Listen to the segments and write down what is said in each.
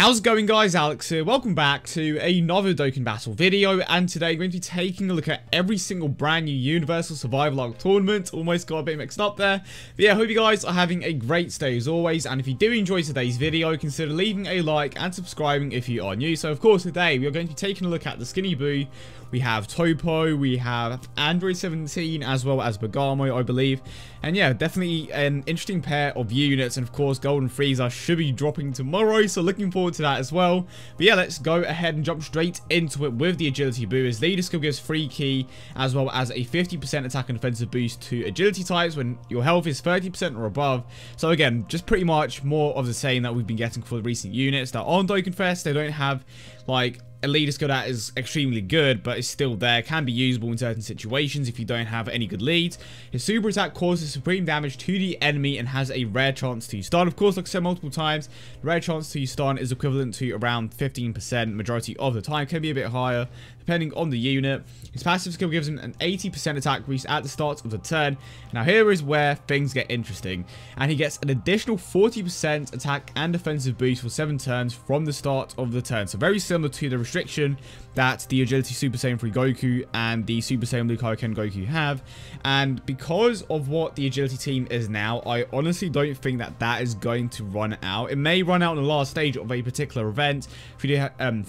How's it going, guys? Alex here. Welcome back to another Dokkan Battle video, and today we're going to be taking a look at every single brand new Universal Survival Arc tournament. Almost got a bit mixed up there. But yeah, I hope you guys are having a great day as always, and if you do enjoy today's video, consider leaving a like and subscribing if you are new. So of course today we are going to be taking a look at the Skinny Boo. We have Toppo, we have Android 17, as well as Bergamo, I believe. And yeah, definitely an interesting pair of units. And of course, Golden Frieza should be dropping tomorrow, so looking forward to that as well. But yeah, let's go ahead and jump straight into it with the Agility Boo. His leader skill gives free key, as well as a 50% attack and defensive boost to agility types when your health is 30% or above. So again, just pretty much more of the same that we've been getting for the recent units that are on Dokkan Fest. They don't have like a leader skill that is extremely good, but it's still there, can be usable in certain situations if you don't have any good leads. His super attack causes supreme damage to the enemy and has a rare chance to stun. Of course, like I said multiple times, the rare chance to stun is equivalent to around 15% majority of the time, can be a bit higher depending on the unit. His passive skill gives him an 80% attack boost at the start of the turn. Now here is where things get interesting, and he gets an additional 40% attack and defensive boost for 7 turns from the start of the turn. So very similar to the restriction that the Agility Super Saiyan 3 Goku and the Super Saiyan Blue Kaioken Goku have. And because of what the Agility team is now, I honestly don't think that that is going to run out. It may run out in the last stage of a particular event if you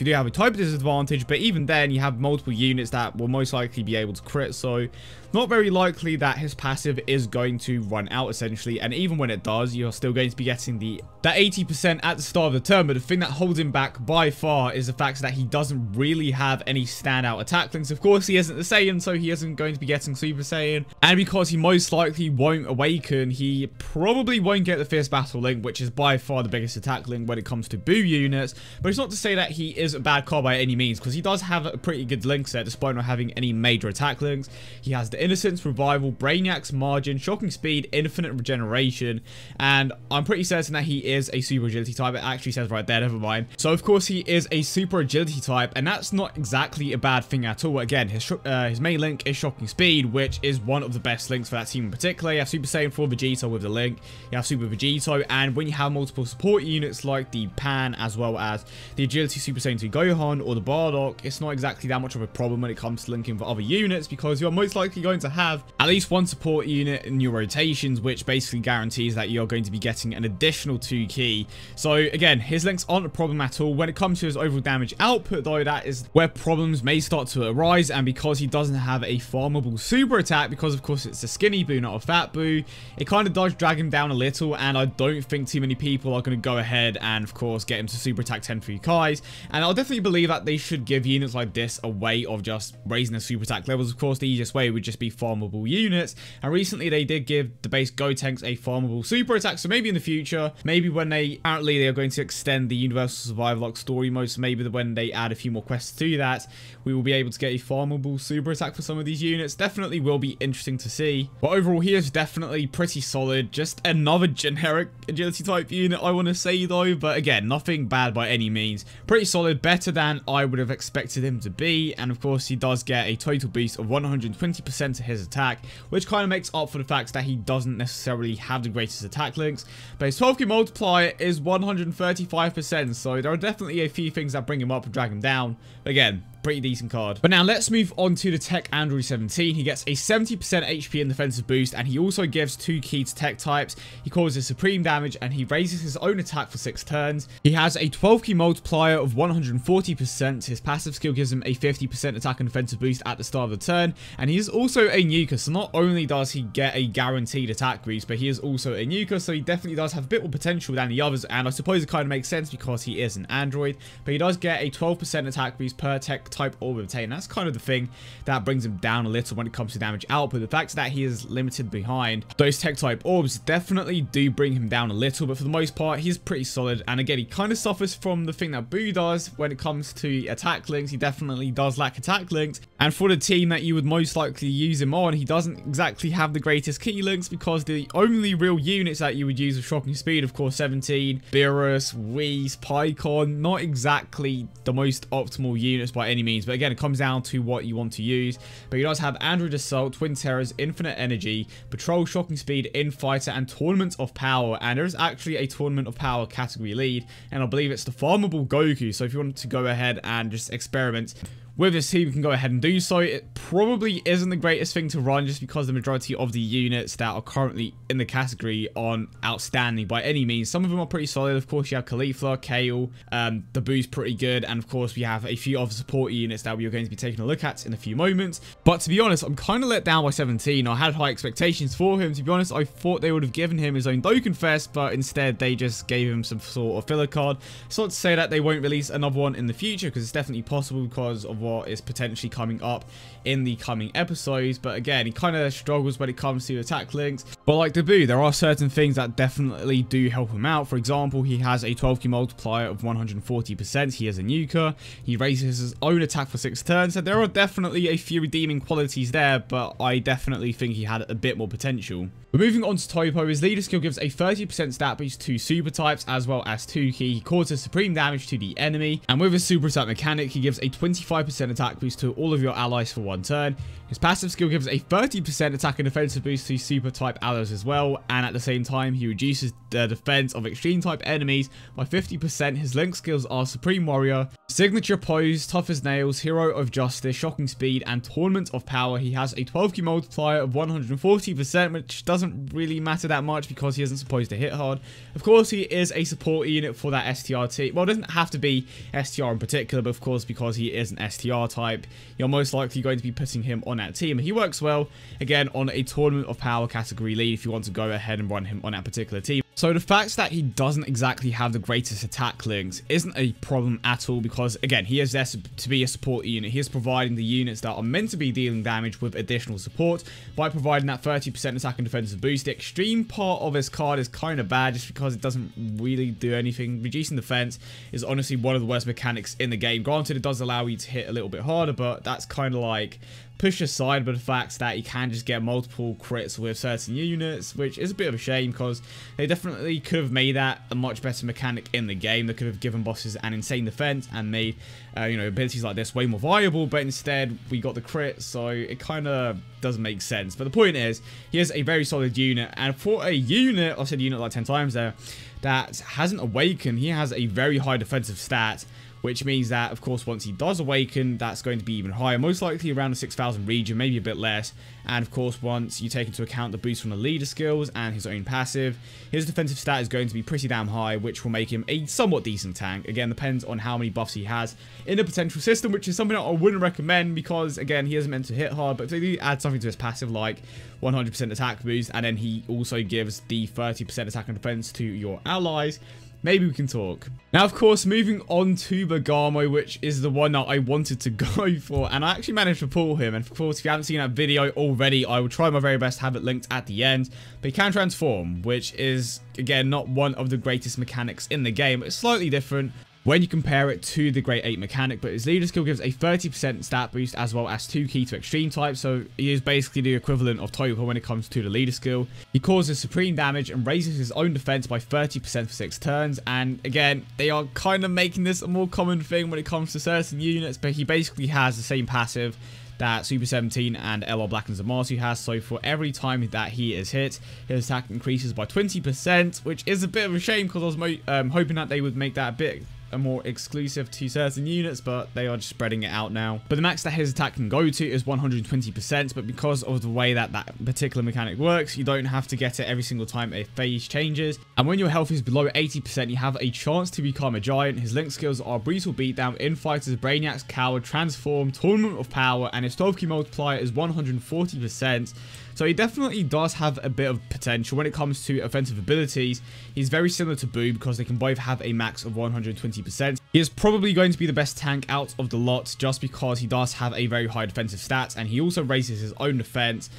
do have a type disadvantage, but even then you have multiple units that will most likely be able to crit, so not very likely that his passive is going to run out essentially. And even when it does, you're still going to be getting that 80% at the start of the turn. But the thing that holds him back by far is the fact that he doesn't really have any standout attack links. Of course, he isn't the Saiyan, so he isn't going to be getting Super Saiyan, and because he most likely won't awaken, he probably won't get the Fierce Battle link, which is by far the biggest attack link when it comes to Boo units. But it's not to say that he is a bad card by any means, because he does have a pretty good link set despite not having any major attack links. He has the Innocence, Revival, Brainiac's Margin, Shocking Speed, Infinite Regeneration, and I'm pretty certain that he is a Super Agility type. It actually says right there, never mind. So of course he is a Super Agility type, and that's not exactly a bad thing at all. Again, his main link is Shocking Speed, which is one of the best links for that team in particular. You have Super Saiyan 4 Vegeta with the link, you have Super Vegito, and when you have multiple support units like the Pan, as well as the Agility Super Saiyan 2 Gohan or the Bardock, it's not exactly that much of a problem when it comes to linking for other units, because you're most likely going to have at least one support unit in your rotations, which basically guarantees that you're going to be getting an additional 2 key. So again, his links aren't a problem at all. When it comes to his overall damage output though, that is where problems may start to arise. And because he doesn't have a farmable super attack, because of course it's a Skinny Boo, not a Fat Boo, it kind of does drag him down a little, and I don't think too many people are going to go ahead and of course get him to super attack 10 for Kais. And I'll definitely believe that they should give units like this a way of just raising their super attack levels. Of course, the easiest way would just be farmable units, and recently they did give the base Gotenks a farmable super attack, so maybe in the future, maybe when they are going to extend the Universal Survival Arc story mode, so maybe when they add a few more quests to that, we will be able to get a farmable super attack for some of these units. Definitely will be interesting to see, but overall he is definitely pretty solid. Just another generic agility type unit, I want to say though, but again, nothing bad by any means. Pretty solid, better than I would have expected him to be, and of course he does get a total boost of 120% to his attack, which kind of makes up for the fact that he doesn't necessarily have the greatest attack links. But his 12k multiplier is 135%, so there are definitely a few things that bring him up and drag him down. Again, pretty decent card. But now let's move on to the Tech Android 17. He gets a 70% HP and defensive boost, and he also gives 2 key to tech types. He causes supreme damage, and he raises his own attack for 6 turns. He has a 12k multiplier of 140%. His passive skill gives him a 50% attack and defensive boost at the start of the turn, and he is also a nuker, so not only does he get a guaranteed attack boost, but he is also a nuker, so he definitely does have a bit more potential than the others. And I suppose it kind of makes sense because he is an android, but he does get a 12% attack boost per tech type orb obtained. That's kind of the thing that brings him down a little when it comes to damage output. The fact that he is limited behind those tech type orbs definitely do bring him down a little, but for the most part he's pretty solid. And again, he kind of suffers from the thing that Boo does when it comes to attack links. He definitely does lack attack links, and for the team that you would most likely use him on, he doesn't exactly have the greatest key links, because the only real units that you would use with Shocking Speed, of course, 17, Beerus, Whis, Pycon, not exactly the most optimal units by any any means. But again, it comes down to what you want to use. But he does have Android Assault, Twin Terrors, Infinite Energy, Patrol, Shocking Speed, Infighter, and Tournament of Power. And there is actually a Tournament of Power category lead, and I believe it's the Farmable Goku. So if you want to go ahead and just experiment with this team, you can go ahead and do so. It probably isn't the greatest thing to run just because the majority of the units that are currently in the category aren't outstanding by any means. Some of them are pretty solid. Of course, you have Caulifla, Kale, the Boo's pretty good, and of course we have a few other support units that we are going to be taking a look at in a few moments. But to be honest, I'm kind of let down by 17. I had high expectations for him. To be honest, I thought they would have given him his own Dokkan Fest, but instead they just gave him some sort of filler card. It's not to say that they won't release another one in the future, because it's definitely possible because of what is potentially coming up in the coming episodes. But again, he kind of struggles when it comes to attack links. But like the Boo, there are certain things that definitely do help him out. For example, he has a 12 key multiplier of 140%. He has a nuker. He raises his own attack for 6 turns. So there are definitely a few redeeming qualities there, but I definitely think he had a bit more potential. But moving on to Toppo, his leader skill gives a 30% stat boost to super types as well as 2 key. He causes supreme damage to the enemy, and with his super attack mechanic, he gives a 25% attack boost to all of your allies for 1 turn. His passive skill gives a 30% attack and defensive boost to super type allies as well, and at the same time he reduces the defense of extreme type enemies by 50%. His link skills are Supreme Warrior, Signature Pose, Tough as Nails, Hero of Justice, Shocking Speed, and Tournament of Power. He has a 12 key multiplier of 140%, which doesn't really matter that much because he isn't supposed to hit hard. Of course, he is a support unit for that STR team. Well, it doesn't have to be STR in particular, but of course, because he is an STR type, you're most likely going to be putting him on that team. He works well, again, on a Tournament of Power category lead if you want to go ahead and run him on that particular team. So the fact that he doesn't exactly have the greatest attack links isn't a problem at all, because again, he is there to be a support unit. He is providing the units that are meant to be dealing damage with additional support by providing that 30% attack and defensive boost. The extreme part of his card is kind of bad just because it doesn't really do anything. Reducing defense is honestly one of the worst mechanics in the game. Granted, it does allow you to hit a little bit harder, but that's kind of like pushed aside by the fact that you can just get multiple crits with certain units, which is a bit of a shame because they definitely could have made that a much better mechanic in the game. They could have given bosses an insane defense and made you know, abilities like this way more viable, but instead we got the crit, so it kind of doesn't make sense. But the point is, he is a very solid unit, and for a unit, I said unit like 10 times there, that hasn't awakened, he has a very high defensive stat, which means that, of course, once he does awaken, that's going to be even higher, most likely around the 6,000 region, maybe a bit less. And of course, once you take into account the boost from the leader skills and his own passive, his defensive stat is going to be pretty damn high, which will make him a somewhat decent tank. Again, depends on how many buffs he has in the potential system, which is something that I wouldn't recommend because, again, he isn't meant to hit hard. But if they do add something to his passive like 100% attack boost, and then he also gives the 30% attack and defense to your allies, maybe we can talk. Now, of course, moving on to Bergamo, which is the one that I wanted to go for, and I actually managed to pull him. And of course, if you haven't seen that video already, I will try my very best to have it linked at the end. But he can transform, which is, again, not one of the greatest mechanics in the game. It's slightly different when you compare it to the Grade 8 mechanic, but his leader skill gives a 30% stat boost as well as 2 key to extreme type, so he is basically the equivalent of Toppo when it comes to the leader skill. He causes supreme damage and raises his own defense by 30% for 6 turns, and again, they are kind of making this a more common thing when it comes to certain units, but he basically has the same passive that Super 17 and LR Black and Zamasu has, so for every time that he is hit, his attack increases by 20%, which is a bit of a shame because I was hoping that they would make that a bit more exclusive to certain units, but they are just spreading it out now. But the max that his attack can go to is 120%, but because of the way that that particular mechanic works, you don't have to get it every single time a phase changes. And when your health is below 80%, you have a chance to become a giant. His link skills are Brutal Beatdown, Infighters, Brainiacs, Coward, Transform, Tournament of Power, and his 12 key multiplier is 140%. So he definitely does have a bit of potential when it comes to offensive abilities. He's very similar to Boo because they can both have a max of 120%. He is probably going to be the best tank out of the lot just because he does have a very high defensive stats, and he also raises his own defense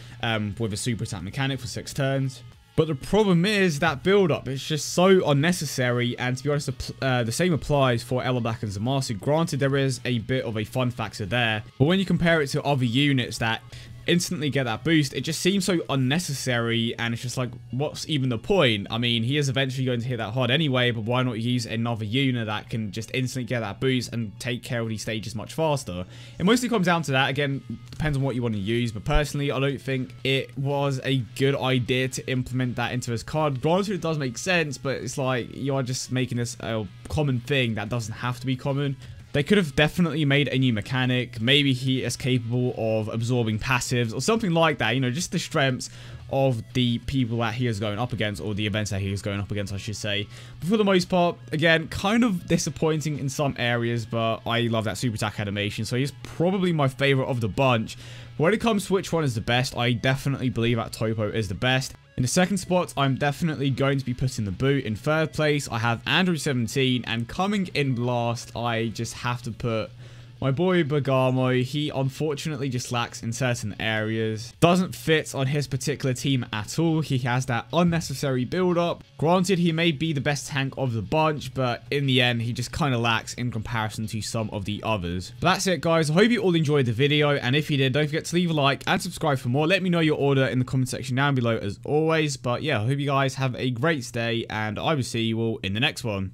with a super attack mechanic for 6 turns. But the problem is that build-up is just so unnecessary, and to be honest, the same applies for LR Black and Zamasu. Granted, there is a bit of a fun factor there, but when you compare it to other units that instantly get that boost, it just seems so unnecessary, and it's just like, what's even the point? I mean, he is eventually going to hit that hard anyway, but why not use another unit that can just instantly get that boost and take care of these stages much faster? It mostly comes down to that. Again, depends on what you want to use, but personally, I don't think it was a good idea to implement that into his card. Granted, it does make sense, but it's like, you are just making this a common thing that doesn't have to be common. They could have definitely made a new mechanic. Maybe he is capable of absorbing passives or something like that. You know, just the strengths of the people that he is going up against, or the events that he is going up against, I should say. But for the most part, again, kind of disappointing in some areas, but I love that super attack animation, so he's probably my favorite of the bunch. When it comes to which one is the best, I definitely believe that Toppo is the best. In the second spot, I'm definitely going to be putting the boot. In third place, I have Andrew 17, and coming in last, I just have to put my boy Bergamo. He unfortunately just lacks in certain areas. Doesn't fit on his particular team at all. He has that unnecessary build-up. Granted, he may be the best tank of the bunch, but in the end, he just kind of lacks in comparison to some of the others. But that's it, guys. I hope you all enjoyed the video, and if you did, don't forget to leave a like and subscribe for more. Let me know your order in the comment section down below as always. But yeah, I hope you guys have a great day, and I will see you all in the next one.